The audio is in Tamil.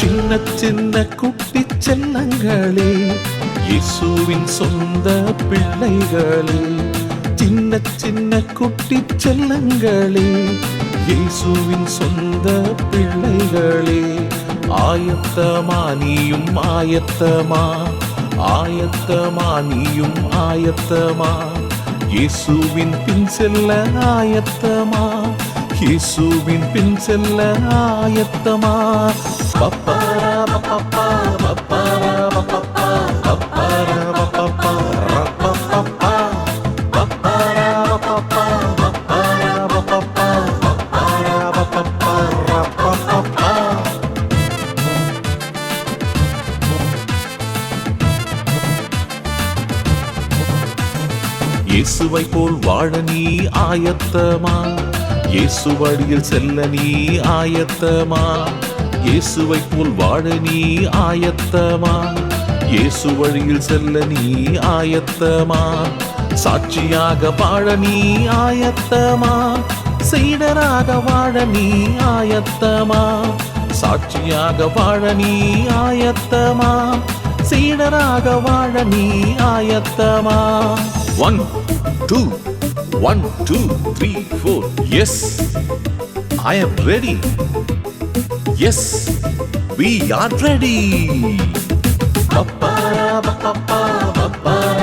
சின்ன சின்ன குட்டி செல்லங்களே, இயேசுவின் சொந்த பிள்ளைகளே. சின்ன சின்ன குட்டி செல்லங்களே, இயேசுவின் சொந்த பிள்ளைகளே. ஆயத்தமா நீயும் ஆயத்தமா, ஆயத்தமா நீயும் ஆயத்தமா, இயேசுவின் பின் செல்ல ஆயத்தமா, இயேசுவின் பின் செல்ல ஆயத்தமா. பப்பாரா பப்பா பப்பாரா பப்பா பப்பாரா பப்பா ரப்பப்பா பப்பாரா பப்பா பப்பாரா பப்பா பப்பாரா பப்பா ரப்பப்பா. இயேசுவை போல் வாழ நீ ஆயத்தமா, இயேசு வழியில் செல்ல நீ ஆயத்தமா, இயேசுவை போல் வாழ நீ ஆயத்தமா, இயேசு வழியில் செல்ல நீ ஆயத்தமா. சாட்சியாக வாழ நீ ஆயத்தமா, சீடராக வாழ நீ ஆயத்தமா, சாட்சியாக வாழ நீ ஆயத்தமா, சீடராக வாழ நீ ஆயத்தமா. 1 2 1 2 3 4. Yes, I am ready. Yes, we are ready. Papa, papa, papa.